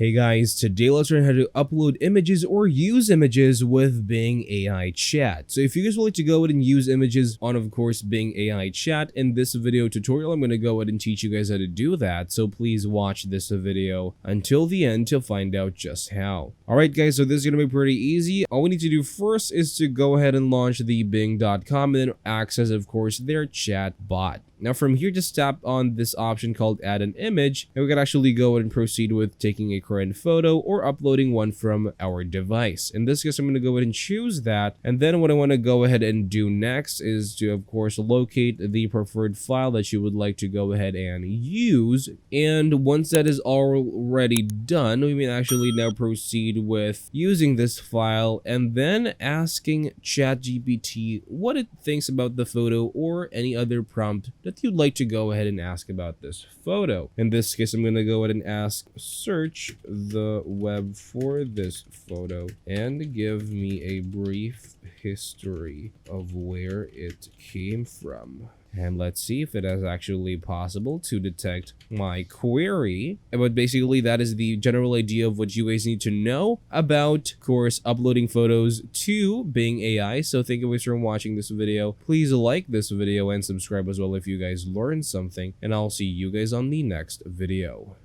Hey guys, today let's learn how to upload images or use images with Bing AI Chat. So if you guys would like to go ahead and use images on, of course, Bing AI Chat, in this video tutorial, I'm going to go ahead and teach you guys how to do that. So please watch this video until the end to find out just how. Alright guys, so this is going to be pretty easy. All we need to do first is to go ahead and launch the bing.com and then access, of course, their chat bot. Now from here, just tap on this option called add an image, and we can actually go ahead and proceed with taking a current photo or uploading one from our device. In this case, I'm going to go ahead and choose that. And then what I want to go ahead and do next is to, of course, locate the preferred file that you would like to go ahead and use. And once that is already done, we may actually now proceed with using this file and then asking ChatGPT what it thinks about the photo or any other prompt that you'd like to go ahead and ask about this photo. In this case, I'm going to go ahead and ask search the web for this photo and give me a brief history of where it came from. And let's see if it is actually possible to detect my query. But basically, that is the general idea of what you guys need to know about, of course, uploading photos to Bing AI. So thank you guys for watching this video. Please like this video and subscribe as well if you guys learned something. And I'll see you guys on the next video.